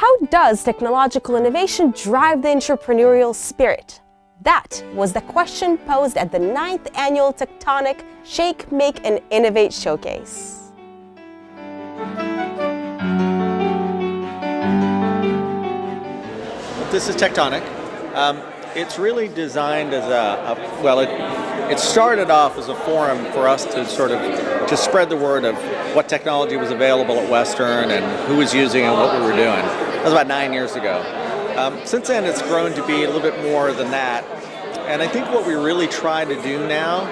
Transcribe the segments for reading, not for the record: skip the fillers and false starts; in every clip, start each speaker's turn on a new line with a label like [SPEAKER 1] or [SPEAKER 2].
[SPEAKER 1] How does technological innovation drive the entrepreneurial spirit? That was the question posed at the 9th Annual Tectonic Shake, Make, and Innovate Showcase.
[SPEAKER 2] This is Tectonic. It's really designed as it started off as a forum for us to sort of just spread the word of what technology was available at Western and who was using it and what we were doing. That was about 9 years ago. Since then, it's grown to be a little bit more than that. And I think what we really try to do now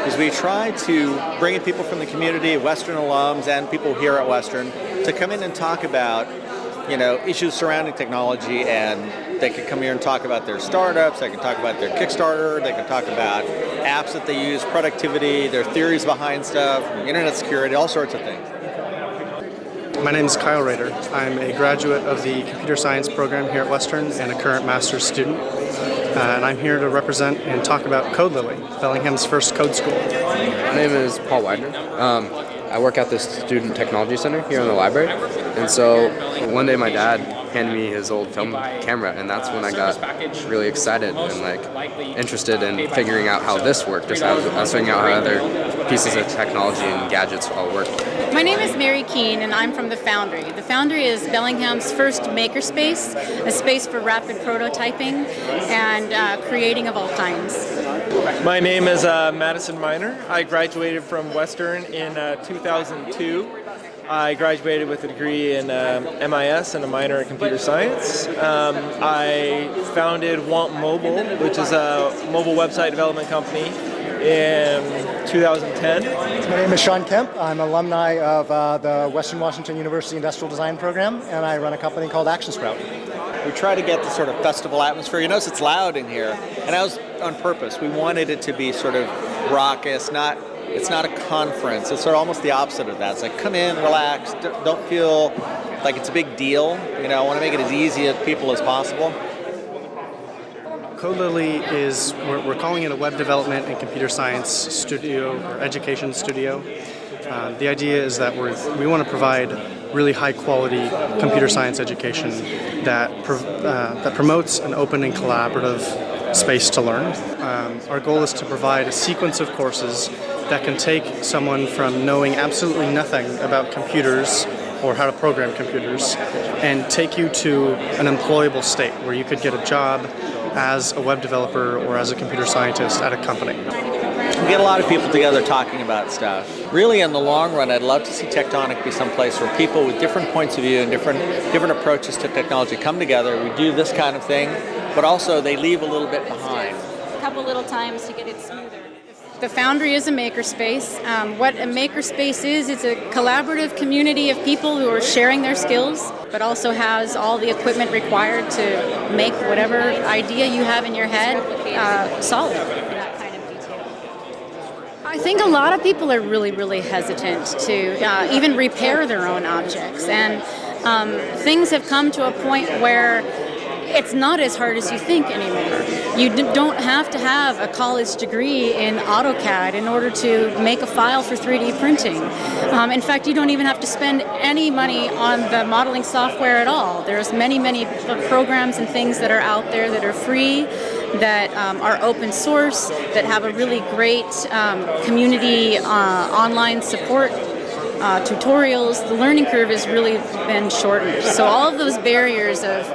[SPEAKER 2] is we try to bring in people from the community, Western alums and people here at Western, to come in and talk about issues surrounding technology, and they could come here and talk about their startups, they can talk about their Kickstarter, they can talk about apps that they use, productivity, their theories behind stuff, internet security, all sorts of things.
[SPEAKER 3] My name is Kyle Rader. I'm a graduate of the computer science program here at Western and a current master's student. And I'm here to represent and talk about CodeLily, Bellingham's first code school.
[SPEAKER 4] My name is Paul Widener. I work at the Student Technology Center here in the library. And so one day my dad handed me his old film camera, and that's when I got really excited and interested in figuring out how this worked. Just I was figuring out how other pieces of technology and gadgets all work.
[SPEAKER 5] My name is Mary Keene, and I'm from the Foundry. The Foundry is Bellingham's first makerspace, a space for rapid prototyping and creating of all kinds.
[SPEAKER 6] My name is Madison Miner. I graduated from Western in 2002. I graduated with a degree in MIS and a minor in computer science. I founded Want Mobile, which is a mobile website development company, in 2010.
[SPEAKER 7] My name is Sean Kemp. I'm an alumni of the Western Washington University Industrial Design Program, and I run a company called ActionSprout.
[SPEAKER 2] We try to get the sort of festival atmosphere. You notice it's loud in here, and that was on purpose. We wanted it to be sort of raucous, it's not a conference. It's sort of almost the opposite of that. It's like, come in, relax, don't feel like it's a big deal. I want to make it as easy as people as possible.
[SPEAKER 3] CodeLily is, we're calling it a web development and computer science studio or education studio. The idea is that we want to provide really high quality computer science education that promotes an open and collaborative space to learn. Our goal is to provide a sequence of courses that can take someone from knowing absolutely nothing about computers or how to program computers and take you to an employable state where you could get a job as a web developer or as a computer scientist at a company.
[SPEAKER 2] We get a lot of people together talking about stuff. Really, in the long run, I'd love to see Tectonic be someplace where people with different points of view and different approaches to technology come together. We do this kind of thing, but also they leave a little bit behind.
[SPEAKER 5] A couple little times to get it smoother. The Foundry is a makerspace. What a makerspace is, it's a collaborative community of people who are sharing their skills, but also has all the equipment required to make whatever idea you have in your head solid. I think a lot of people are really, really hesitant to even repair their own objects, and things have come to a point where it's not as hard as you think anymore. You don't have to have a college degree in AutoCAD in order to make a file for 3D printing. In fact, you don't even have to spend any money on the modeling software at all. There's many, many programs and things that are out there that are free, that are open source, that have a really great community online support. Tutorials. The learning curve has really been shortened. So all of those barriers of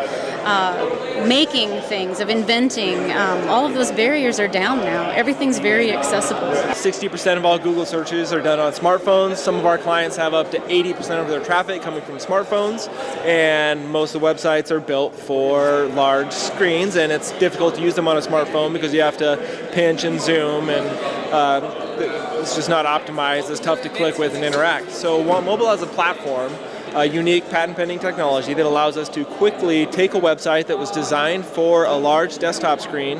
[SPEAKER 5] making things, of inventing, all of those barriers are down now. Everything's very accessible.
[SPEAKER 6] 60% of all Google searches are done on smartphones. Some of our clients have up to 80% of their traffic coming from smartphones, and most of the websites are built for large screens, and it's difficult to use them on a smartphone because you have to pinch and zoom, and it's just not optimized. It's tough to click with and interact. So Want Mobile has a platform, a unique patent-pending technology that allows us to quickly take a website that was designed for a large desktop screen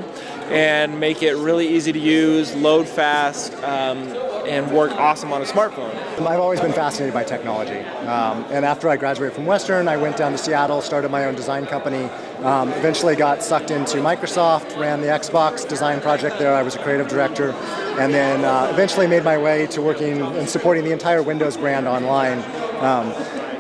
[SPEAKER 6] and make it really easy to use, load fast, and work awesome on a smartphone.
[SPEAKER 7] I've always been fascinated by technology. And after I graduated from Western, I went down to Seattle, started my own design company, eventually got sucked into Microsoft, ran the Xbox design project there. I was a creative director, and then eventually made my way to working and supporting the entire Windows brand online.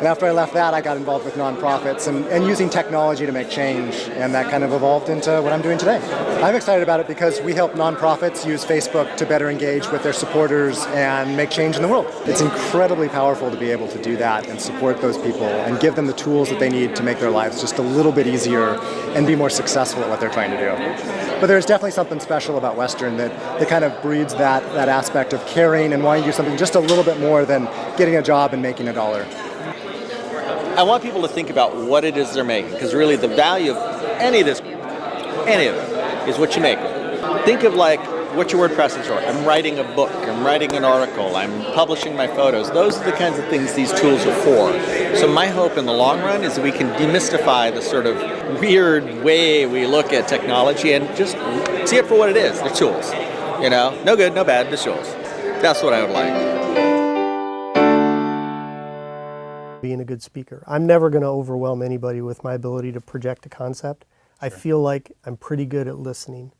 [SPEAKER 7] And after I left that, I got involved with nonprofits and using technology to make change, and that kind of evolved into what I'm doing today. I'm excited about it because we help nonprofits use Facebook to better engage with their supporters and make change in the world. It's incredibly powerful to be able to do that and support those people and give them the tools that they need to make their lives just a little bit easier and be more successful at what they're trying to do. But there's definitely something special about Western that kind of breeds that aspect of caring and wanting to do something just a little bit more than getting a job and making a dollar.
[SPEAKER 2] I want people to think about what it is they're making, because really the value of any of it, is what you make. Think of like what your WordPress is for. I'm writing a book, I'm writing an article, I'm publishing my photos. Those are the kinds of things these tools are for. So my hope in the long run is that we can demystify the sort of weird way we look at technology and just see it for what it is. They're tools. You know, no good, no bad, just tools. That's what I would like.
[SPEAKER 8] Being a good speaker. I'm never going to overwhelm anybody with my ability to project a concept. I feel like I'm pretty good at listening,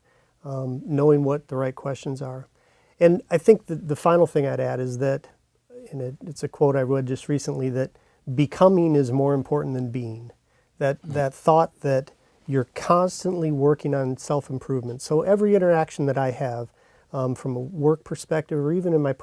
[SPEAKER 8] knowing what the right questions are. And I think the final thing I'd add is that, and it's a quote I read just recently, that becoming is more important than being. That thought that you're constantly working on self-improvement. So every interaction that I have, from a work perspective or even in my